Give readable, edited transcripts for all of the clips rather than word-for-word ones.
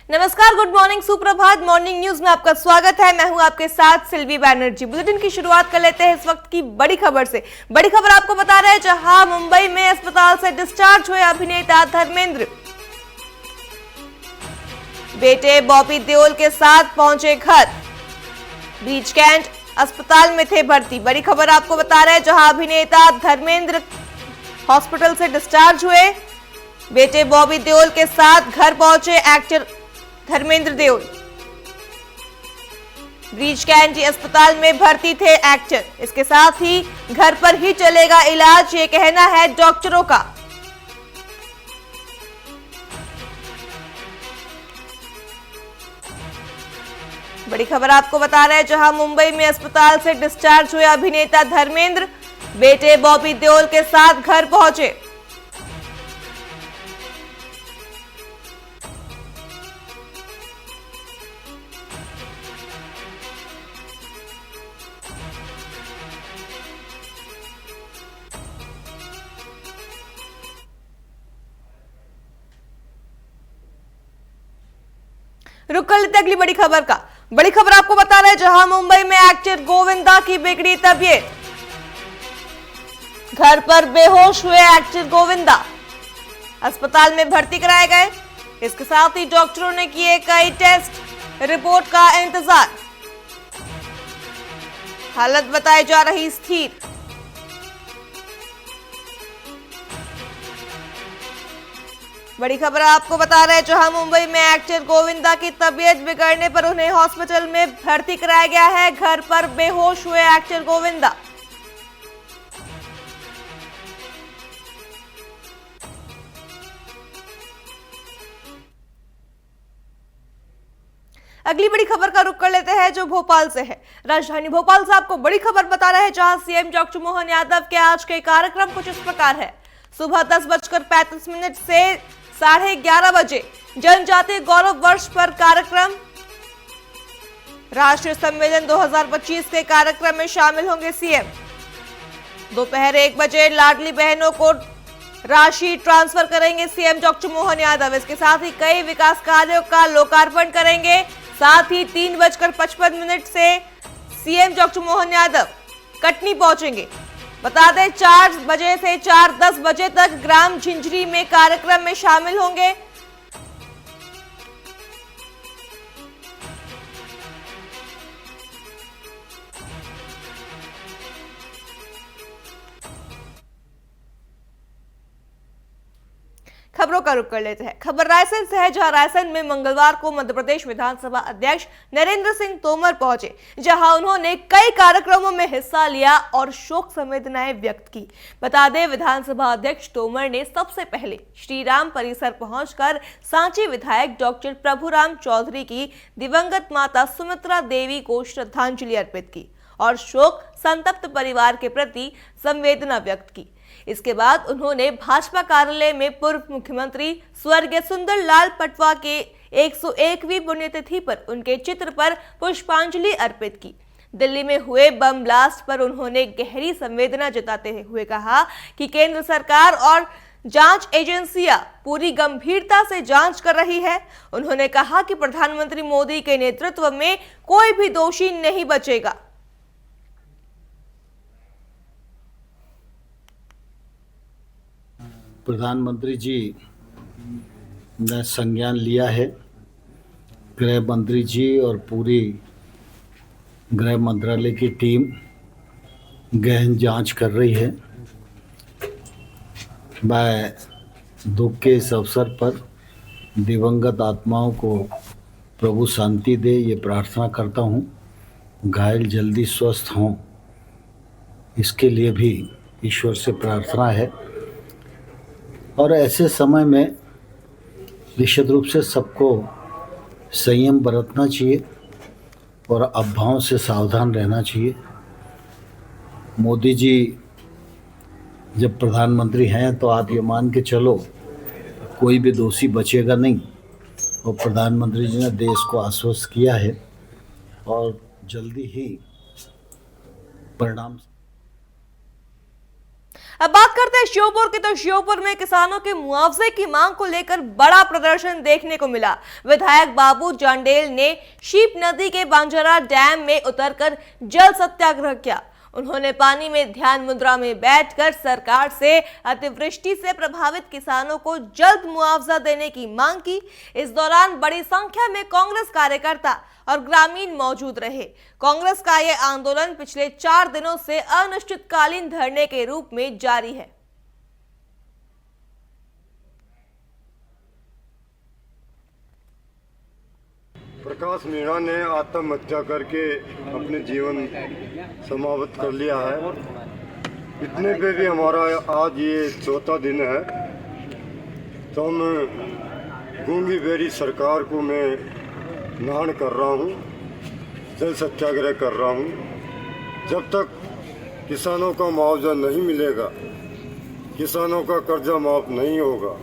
नमस्कार, good morning, सुप्रभात। Morning news में आपका स्वागत है। मैं हूं आपके साथ सिल्वी बैनर्जी। बुलेटिन की शुरुआत कर लेते हैं इस वक्त की बड़ी खबर से। बड़ी खबर आपको बता रहे हैं, जहां मुंबई में अस्पताल से डिस्चार्ज हुए अभिनेता धर्मेंद्र बेटे बॉबी देओल के साथ पहुंचे घर। ब्रीच कैंट अस्पताल में थे भर्ती। बड़ी खबर आपको बता रहे हैं, जहां अभिनेता धर्मेंद्र हॉस्पिटल से डिस्चार्ज हुए, बेटे बॉबी देओल के साथ घर पहुंचे एक्टर धर्मेंद्र देओल। ब्रीच कैंट अस्पताल में भर्ती थे एक्टर। इसके साथ ही घर पर ही चलेगा इलाज, ये कहना है डॉक्टरों का। बड़ी खबर आपको बता रहे हैं, जहां मुंबई में अस्पताल से डिस्चार्ज हुए अभिनेता धर्मेंद्र बेटे बॉबी देओल के साथ घर पहुंचे। रुक कर लेते अगली बड़ी खबर का। बड़ी खबर आपको बता रहे हैं, जहां मुंबई में एक्टर गोविंदा की बिगड़ी तबीयत। घर पर बेहोश हुए एक्टर गोविंदा अस्पताल में भर्ती कराए गए। इसके साथ ही डॉक्टरों ने किए कई टेस्ट, रिपोर्ट का इंतजार। हालत बताई जा रही स्थिर। बड़ी खबर आपको बता रहे हैं, जहां मुंबई में एक्टर गोविंदा की तबीयत बिगड़ने पर उन्हें हॉस्पिटल में भर्ती कराया गया है। घर पर बेहोश हुए एक्टर गोविंदा। अगली बड़ी खबर का रुख कर लेते हैं, जो भोपाल से है। राजधानी भोपाल से आपको बड़ी खबर बता रहे हैं, जहां सीएम डॉक्टर मोहन यादव के आज के कार्यक्रम कुछ इस प्रकार है। सुबह 10:35 से 11:30 बजे जनजातीय गौरव वर्ष पर कार्यक्रम। राष्ट्रीय सम्मेलन 2025 के कार्यक्रम में शामिल होंगे सीएम। दोपहर 1 बजे लाडली बहनों को राशि ट्रांसफर करेंगे सीएम डॉक्टर मोहन यादव। इसके साथ ही कई विकास कार्यों का लोकार्पण करेंगे। साथ ही 3:55 से सीएम डॉक्टर मोहन यादव कटनी पहुंचेंगे। बता दें, 4 बजे से 4:10 बजे तक ग्राम झिंझरी में कार्यक्रम में शामिल होंगे। खबरों का रुख कर लेते हैं। खबर रायसेन से है, जहां रायसेन में मंगलवार को मध्य प्रदेश विधानसभा अध्यक्ष नरेंद्र सिंह तोमर पहुंचे, जहां उन्होंने कई कार्यक्रमों में हिस्सा लिया और शोक संवेदनाएं व्यक्त की। बता दें, विधानसभा अध्यक्ष तोमर ने सबसे पहले श्री राम परिसर पहुंचकर सांची विधायक डॉक्टर प्रभुराम चौधरी की दिवंगत माता सुमित्रा देवी को श्रद्धांजलि अर्पित की और शोक संतप्त परिवार के प्रति संवेदना व्यक्त की। इसके बाद उन्होंने भाजपा कार्यालय में पूर्व मुख्यमंत्री स्वर्गीय सुंदर लाल पटवा के 101वीं पुण्यतिथि पर उनके चित्र पर पुष्पांजलि अर्पित की। दिल्ली में हुए बम ब्लास्ट पर उन्होंने गहरी संवेदना जताते हुए कहा कि केंद्र सरकार और जांच एजेंसियां पूरी गंभीरता से जांच कर रही है। उन्होंने कहा कि प्रधानमंत्री मोदी के नेतृत्व में कोई भी दोषी नहीं बचेगा। प्रधानमंत्री जी ने संज्ञान लिया है। गृह मंत्री जी और पूरी गृह मंत्रालय की टीम गहन जांच कर रही है। मैं दुख के इस अवसर पर दिवंगत आत्माओं को प्रभु शांति दे, ये प्रार्थना करता हूँ। घायल जल्दी स्वस्थ हों, इसके लिए भी ईश्वर से प्रार्थना है। और ऐसे समय में निश्चित रूप से सबको संयम बरतना चाहिए और अफवाहों से सावधान रहना चाहिए। मोदी जी जब प्रधानमंत्री हैं तो आप ये मान के चलो कोई भी दोषी बचेगा नहीं। और प्रधानमंत्री जी ने देश को आश्वस्त किया है और जल्दी ही परिणाम। अब बात करते हैं श्योपुर की। तो श्योपुर में किसानों के मुआवजे की मांग को लेकर बड़ा प्रदर्शन देखने को मिला। विधायक बाबू जांडेल ने शीप नदी के बांजरा डैम में उतरकर जल सत्याग्रह किया। उन्होंने पानी में ध्यान मुद्रा में बैठकर सरकार से अतिवृष्टि से प्रभावित किसानों को जल्द मुआवजा देने की मांग की। इस दौरान बड़ी संख्या में कांग्रेस कार्यकर्ता और ग्रामीण मौजूद रहे। कांग्रेस का यह आंदोलन पिछले 4 दिनों से अनिश्चितकालीन धरने के रूप में जारी है। प्रकाश मीणा ने आत्महत्या करके अपने जीवन समाप्त कर लिया है। इतने पे भी हमारा आज ये चौथा दिन है, तो हम गूंगी बेरी सरकार को मैं नाहन कर रहा हूँ, जल सत्याग्रह कर रहा हूँ। जब तक किसानों का मुआवजा नहीं मिलेगा, किसानों का कर्जा माफ नहीं होगा,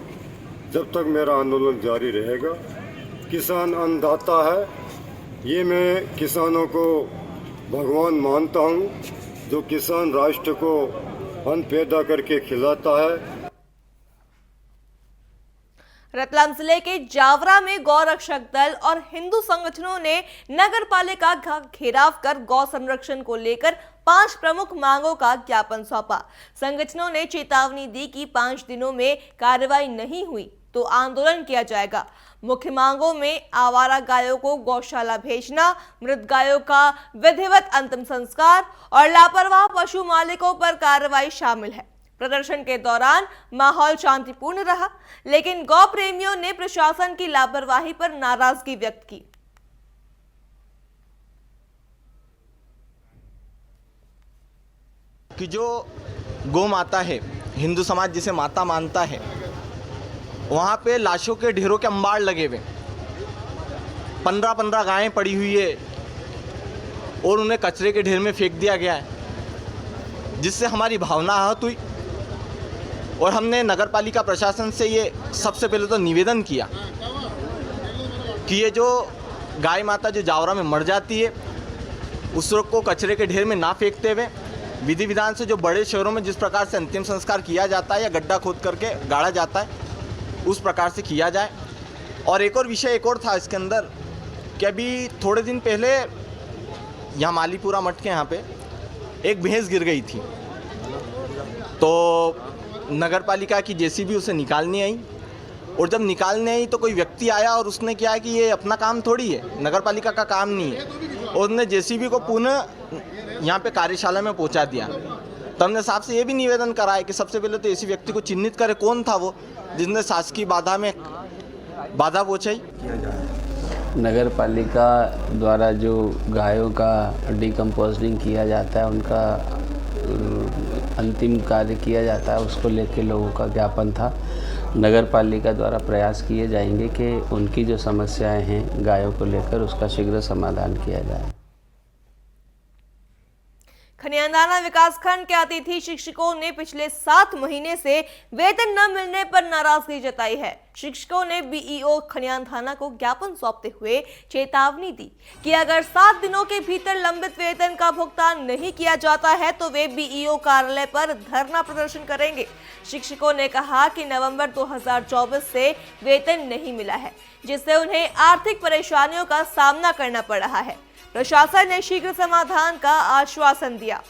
जब तक मेरा आंदोलन जारी रहेगा। किसान अन्नदाता है, ये मैं किसानों को भगवान मानता हूँ। जो किसान राष्ट्र को अन्न पैदा करके खिलाता है। रतलाम जिले के जावरा में गौ रक्षक दल और हिंदू संगठनों ने नगर पालिका का घेराव कर गौ संरक्षण को लेकर 5 प्रमुख मांगों का ज्ञापन सौंपा। संगठनों ने चेतावनी दी कि 5 दिनों में कार्रवाई नहीं हुई तो आंदोलन किया जाएगा। मुख्य मांगों में आवारा गायों को गौशाला भेजना, मृत गायों का विधिवत अंतिम संस्कार और लापरवाह पशु मालिकों पर कार्रवाई शामिल है। प्रदर्शन के दौरान माहौल शांतिपूर्ण रहा, लेकिन गौ प्रेमियों ने प्रशासन की लापरवाही पर नाराजगी व्यक्त की। कि जो गौ माता है, हिंदू समाज जिसे माता मानता है, वहाँ पे लाशों के ढेरों के अंबार लगे हुए, 15-15 गायें पड़ी हुई है और उन्हें कचरे के ढेर में फेंक दिया गया है, जिससे हमारी भावना आहत हुई। और हमने नगर पालिका प्रशासन से ये सबसे पहले तो निवेदन किया कि ये जो गाय माता जो जावरा में मर जाती है, उस को कचरे के ढेर में ना फेंकते हुए विधि विधान से जो बड़े शहरों में जिस प्रकार से अंतिम संस्कार किया जाता है या गड्ढा खोद करके गाड़ा जाता है, उस प्रकार से किया जाए। और एक और विषय एक और था इसके अंदर कि अभी थोड़े दिन पहले यहाँ मालीपुरा मठ के यहाँ पे एक भैंस गिर गई थी, तो नगर पालिका की जेसीबी उसे निकालने आई। और जब निकालने आई तो कोई व्यक्ति आया और उसने क्या है कि ये अपना काम थोड़ी है, नगर पालिका का काम नहीं है, और उसने जेसीबी को पुनः यहाँ पे कार्यशाला में पहुँचा दिया। तो हमने साहब से ये भी निवेदन करा है कि सबसे पहले तो ऐसे व्यक्ति को चिन्हित करे, कौन था वो जिसने शासकीय बाधा में बाधा पहुँचाई। नगर पालिका द्वारा जो गायों का डिकम्पोजिंग किया जाता है, उनका अंतिम कार्य किया जाता है, उसको लेके लोगों का ज्ञापन था। नगर पालिका द्वारा प्रयास किए जाएंगे कि उनकी जो समस्याएं हैं गायों को लेकर, उसका शीघ्र समाधान किया जाए। खनियांदाना विकासखंड के अतिथि शिक्षकों ने पिछले 7 महीने से वेतन न मिलने पर नाराजगी जताई है। शिक्षकों ने बीईओ खनियांदाना को ज्ञापन सौंपते हुए चेतावनी दी कि अगर 7 दिनों के भीतर लंबित वेतन का भुगतान नहीं किया जाता है तो वे बीईओ कार्यालय पर धरना प्रदर्शन करेंगे। शिक्षकों ने कहा कि नवंबर 2024 से वेतन नहीं मिला है, जिससे उन्हें आर्थिक परेशानियों का सामना करना पड़ रहा है। प्रशासन ने शीघ्र समाधान का आश्वासन दिया।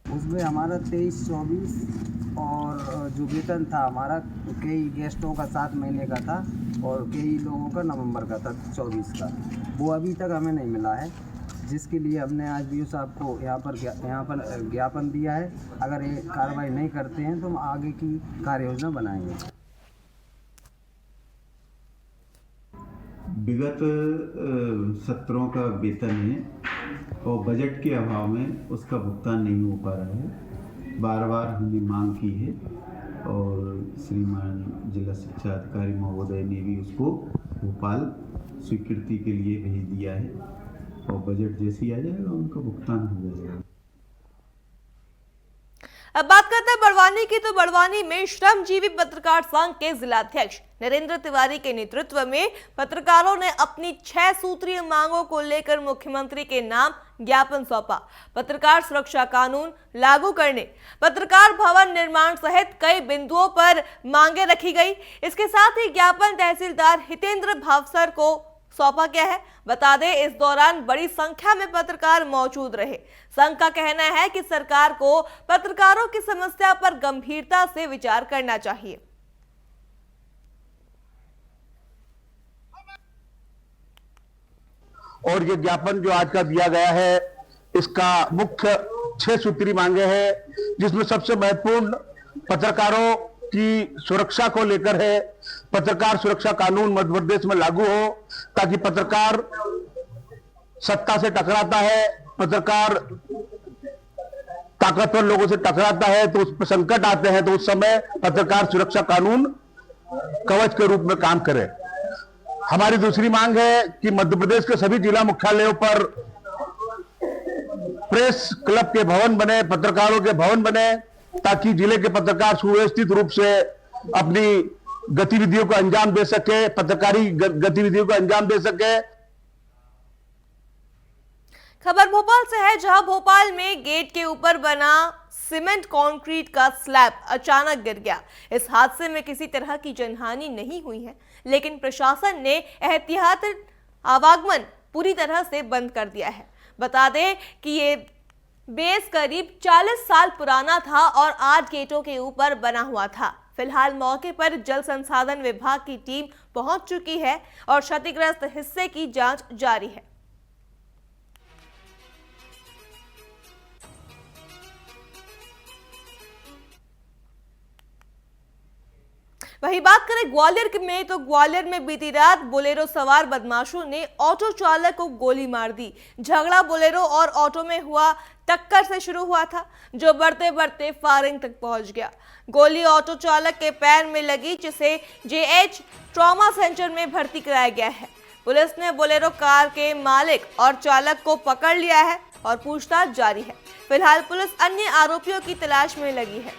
उसमें हमारा 23-24 और जो वेतन था हमारा कई गेस्टों का 7 महीने का था और कई लोगों का नवंबर का था 24 का, वो अभी तक हमें नहीं मिला है, जिसके लिए हमने आज बीओ साहब को यहाँ पर ज्ञापन दिया है। अगर ये कार्रवाई नहीं करते हैं तो हम आगे की कार्य योजना बनाएंगे। विगत सत्रों का वेतन है और बजट के अभाव में उसका भुगतान नहीं हो पा रहा है। बार बार हमने मांग की है और श्रीमान जिला शिक्षा अधिकारी महोदय ने भी उसको भोपाल स्वीकृति के लिए भेज दिया है और बजट जैसे ही आ जाएगा उनका भुगतान हो जाएगा। अब बात करते हैं बड़वानी की। तो बड़वानी में श्रमजीवी पत्रकार संघ के जिलाध्यक्ष नरेंद्र तिवारी के नेतृत्व में पत्रकारों ने अपनी 6 सूत्रीय मांगों को लेकर मुख्यमंत्री के नाम ज्ञापन सौंपा। पत्रकार सुरक्षा कानून लागू करने, पत्रकार भवन निर्माण सहित कई बिंदुओं पर मांगे रखी गई। इसके साथ ही ज्ञापन तहसीलदार हितेंद्र भावसर को सौंपा गया है। बता दें, इस दौरान बड़ी संख्या में पत्रकार मौजूद रहे। संघ का कहना है कि सरकार को पत्रकारों की समस्या पर गंभीरता से विचार करना चाहिए। और ये ज्ञापन जो आज का दिया गया है, इसका मुख्य 6 सूत्री मांगे हैं, जिसमें सबसे महत्वपूर्ण पत्रकारों की सुरक्षा को लेकर है। पत्रकार सुरक्षा कानून मध्य प्रदेश में लागू हो, ताकि पत्रकार सत्ता से टकराता है, पत्रकार ताकतवर लोगों से टकराता है तो उस पर संकट आते हैं, तो उस समय पत्रकार सुरक्षा कानून कवच के रूप में काम करे। हमारी दूसरी मांग है कि मध्य प्रदेश के सभी जिला मुख्यालयों पर प्रेस क्लब के भवन बने, पत्रकारों के भवन बने, ताकि जिले के पत्रकार सुव्यवस्थित रूप से अपनी गतिविधियों को अंजाम दे सके, पत्रकारी गतिविधियों को अंजाम दे सके। खबर भोपाल से है, जहां भोपाल में गेट के ऊपर बना सीमेंट कंक्रीट का स्लैब अचानक गिर गया। इस हादसे में किसी तरह की जनहानि नहीं हुई है, लेकिन प्रशासन ने एहतियातन आवागमन पूरी तरह से बंद कर दिया है। बता दें कि ये बेस करीब 40 साल पुराना था और 8 गेटों के ऊपर बना हुआ था। फिलहाल मौके पर जल संसाधन विभाग की टीम पहुंच चुकी है और क्षतिग्रस्त हिस्से की जांच जारी है। वही बात करें ग्वालियर में, तो ग्वालियर में बीती रात बोलेरो सवार बदमाशों ने ऑटो चालक को गोली मार दी। झगड़ा बोलेरो और ऑटो में हुआ टक्कर से शुरू हुआ था, जो बढ़ते बढ़ते फायरिंग तक पहुंच गया। गोली ऑटो चालक के पैर में लगी, जिसे जेएच ट्रॉमा सेंटर में भर्ती कराया गया है। पुलिस ने बोलेरो कार के मालिक और चालक को पकड़ लिया है और पूछताछ जारी है। फिलहाल पुलिस अन्य आरोपियों की तलाश में लगी है।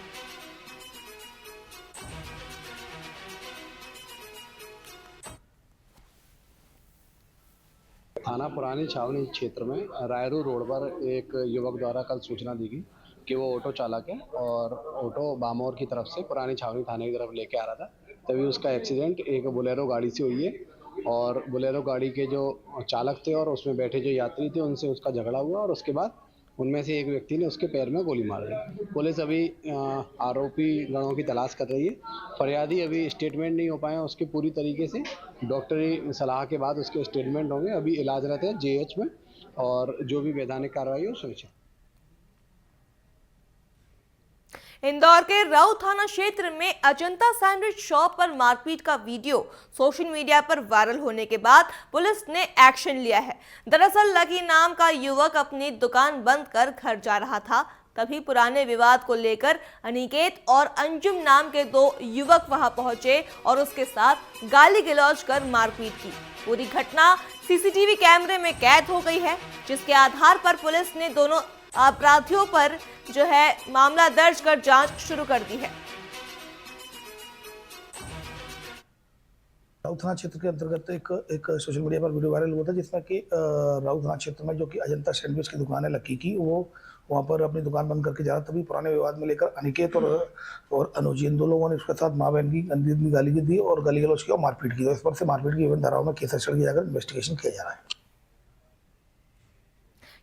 थाना पुरानी छावनी क्षेत्र में रायरू रोड पर एक युवक द्वारा कल सूचना दी गई कि वो ऑटो चालक है और ऑटो बामोर की तरफ से पुरानी छावनी थाने की तरफ लेके आ रहा था। तभी उसका एक्सीडेंट एक बोलेरो गाड़ी से हुई है और बोलेरो गाड़ी के जो चालक थे और उसमें बैठे जो यात्री थे उनसे उसका झगड़ा हुआ और उसके बाद उनमें से एक व्यक्ति ने उसके पैर में गोली मार दी। पुलिस अभी आरोपी गणों की तलाश कर रही है। फरियादी अभी स्टेटमेंट नहीं हो पाए हैं उसके पूरी तरीके से। डॉक्टरी सलाह के बाद उसके स्टेटमेंट होंगे। अभी इलाजरत है जेएच में और जो भी वैधानिक कार्रवाई हो सुनिश्चित। इंदौर के राऊ थाना क्षेत्र में अजंता सैंडविच शॉप पर मारपीट का वीडियो सोशल मीडिया पर वायरल होने के बाद पुलिस ने एक्शन लिया है। दरअसल लकी नाम का युवक अपनी दुकान बंद कर घर जा रहा था, तभी पुराने विवाद को लेकर अनिकेत और अंजुम नाम के 2 युवक वहां पहुंचे और उसके साथ गाली गलौज कर मारपीट की। पूरी घटना सीसीटीवी कैमरे में कैद हो गई है, जिसके आधार पर पुलिस ने दोनों अपराधियों पर जो है मामला दर्ज कर जांच शुरू कर दी है। राऊ थाना क्षेत्र के अंतर्गत एक सोशल मीडिया पर वीडियो वायरल हुआ था, जिसमें कि राऊ थाना क्षेत्र में जो कि अजंता सैंडविच की दुकान है लकी की, वो वहाँ पर अपनी दुकान बंद करके जा रहा। तभी पुराने विवाद में लेकर अनिकेत और अनुज, इन 2 लोगों ने उसके साथ माँ बहन की गंदी गाली दी और गाली गलौज किया और मारपीट की। तो इस पर से मारपीट की विभिन्न धाराओं में केस रजिस्टर किया जाकर इन्वेस्टिगेशन किया जा रहा है।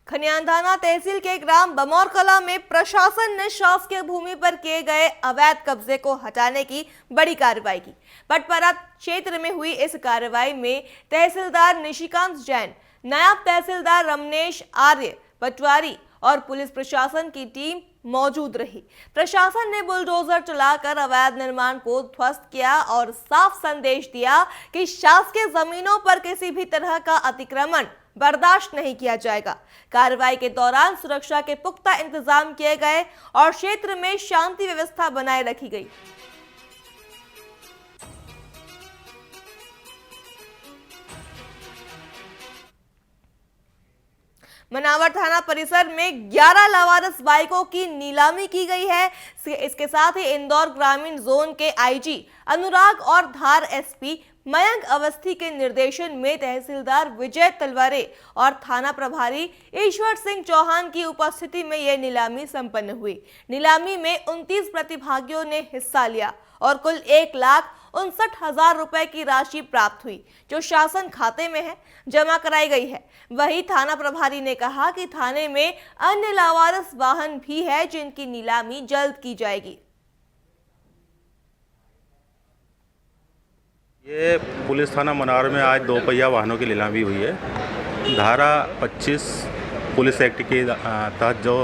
खनियानधाना तहसील के ग्राम बमौर कला में प्रशासन ने शासकीय भूमि पर किए गए अवैध कब्जे को हटाने की बड़ी कार्रवाई की। पटपरा क्षेत्र में हुई इस कार्रवाई में तहसीलदार निशिकांत जैन, नायब तहसीलदार रमनेश आर्य, पटवारी और पुलिस प्रशासन की टीम मौजूद रही। प्रशासन ने बुलडोजर चलाकर अवैध निर्माण को ध्वस्त किया और साफ संदेश दिया कि शासकीय जमीनों पर किसी भी तरह का अतिक्रमण बर्दाश्त नहीं किया जाएगा। कार्रवाई के दौरान सुरक्षा के पुख्ता इंतजाम किए गए और क्षेत्र में शांति व्यवस्था बनाए रखी गई। मनावर थाना परिसर में 11 लावारिस बाइकों की नीलामी की गई है। इसके साथ ही इंदौर ग्रामीण जोन के आईजी अनुराग और धार एसपी मयंक अवस्थी के निर्देशन में तहसीलदार विजय तलवारे और थाना प्रभारी ईश्वर सिंह चौहान की उपस्थिति में यह नीलामी संपन्न हुई। नीलामी में 29 प्रतिभागियों ने हिस्सा लिया और कुल 1,59,000 रुपए की राशि प्राप्त हुई, जो शासन खाते में है जमा कराई गई है। वहीं थाना प्रभारी ने कहा कि थाने में अन्य लावारिस वाहन भी है, जिनकी नीलामी जल्द की जाएगी। ये पुलिस थाना मनावर में आज 2 पहिया वाहनों की नीलामी हुई है। धारा 25 पुलिस एक्ट के तहत जो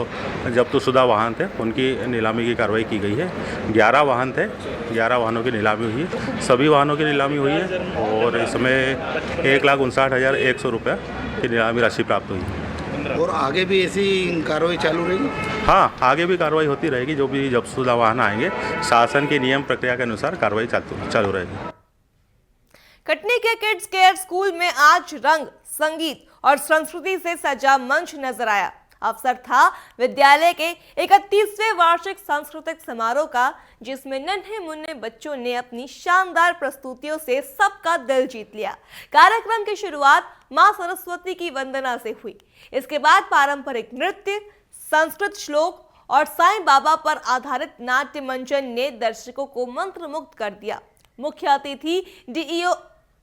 जब्तशुदा वाहन थे उनकी नीलामी की कार्रवाई की गई है। 11 वाहन थे, 11 वाहनों की नीलामी हुई है। सभी वाहनों की नीलामी हुई है और इसमें 1,59,100 रुपये की नीलामी राशि प्राप्त हुई है। और आगे भी ऐसी कार्रवाई चालू रहेगी? हाँ, आगे भी कार्रवाई होती रहेगी। जो भी जब्तशुदा वाहन आएंगे शासन के नियम प्रक्रिया के अनुसार कार्रवाई चालू रहेगी। कटनी के किड्स केयर स्कूल में आज रंग, संगीत और संस्कृति से सजा मंच नजर आया। अवसर था विद्यालय के 31वें वार्षिक सांस्कृतिक समारोह का, जिसमें नन्हे मुन्ने बच्चों ने अपनी शानदार प्रस्तुतियों से सबका दिल जीत लिया। कार्यक्रम की शुरुआत मां सरस्वती की वंदना से हुई। इसके बाद पारंपरिक नृत्य, संस्कृत श्लोक और साईं बाबा पर आधारित नाट्य मंचन ने दर्शकों को मंत्रमुग्ध कर दिया। मुख्य अतिथि डीईओ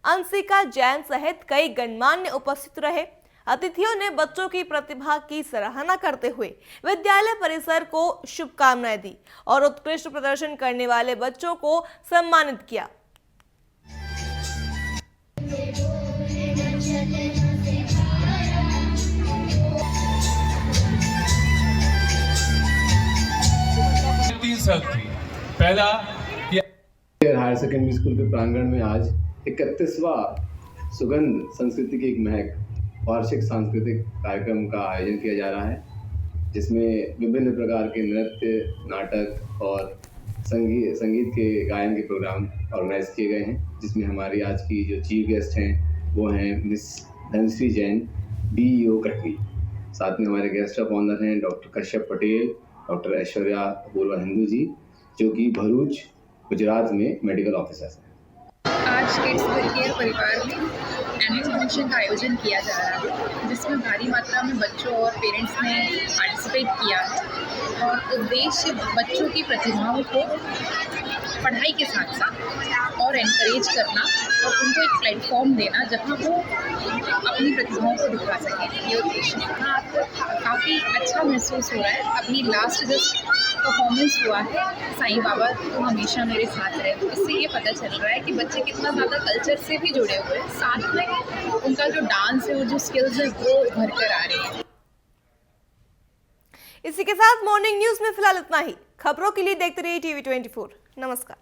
अंशिका जैन सहित कई गणमान्य उपस्थित रहे। अतिथियों ने बच्चों की प्रतिभा की सराहना करते हुए विद्यालय परिसर को शुभकामनाएं दी और उत्कृष्ट प्रदर्शन करने वाले बच्चों को सम्मानित किया। पहला हायर सेकेंडरी स्कूल के प्रांगण में आज 31वां सुगंध संस्कृति की एक महक वार्षिक सांस्कृतिक कार्यक्रम का आयोजन किया जा रहा है, जिसमें विभिन्न प्रकार के नृत्य, नाटक और संगीत के गायन के प्रोग्राम ऑर्गेनाइज किए गए हैं। जिसमें हमारी आज की जो चीफ गेस्ट हैं वो हैं मिस धनश्री जैन, डीईओ कटनी। साथ में हमारे गेस्ट ऑफ ऑनर हैं डॉक्टर कश्यप पटेल, डॉक्टर ऐश्वर्या अपूर्वा हिंदू जी, जो कि भरूच गुजरात में मेडिकल ऑफिसर्स हैं। आज किड्स केयर परिवार में एनुअल फंक्शन का आयोजन किया जा रहा है, जिसमें भारी मात्रा में बच्चों और पेरेंट्स ने पार्टिसिपेट किया है और उद्देश्य बच्चों की प्रतिभाओं को पढ़ाई के साथ साथ और एनकरेज करना और उनको एक प्लेटफॉर्म देना जहां वो अपनी प्रतिभाओं को दिखा सकें। ये उद्देश्य है। आपको काफ़ी अच्छा महसूस हो रहा है। अपनी लास्ट जस्ट परफॉर्मेंस हुआ है साईं बाबा तो हमेशा मेरे साथ रहे, तो इससे ये पता चल रहा है कि बच्चे कितना ज़्यादा कल्चर से भी जुड़े हुए हैं। साथ में उनका जो डांस है, वो जो स्किल्स है, वो उभर कर आ रही है। इसी के साथ मॉर्निंग न्यूज में फिलहाल इतना ही। खबरों के लिए देखते रहिए TV24। नमस्कार।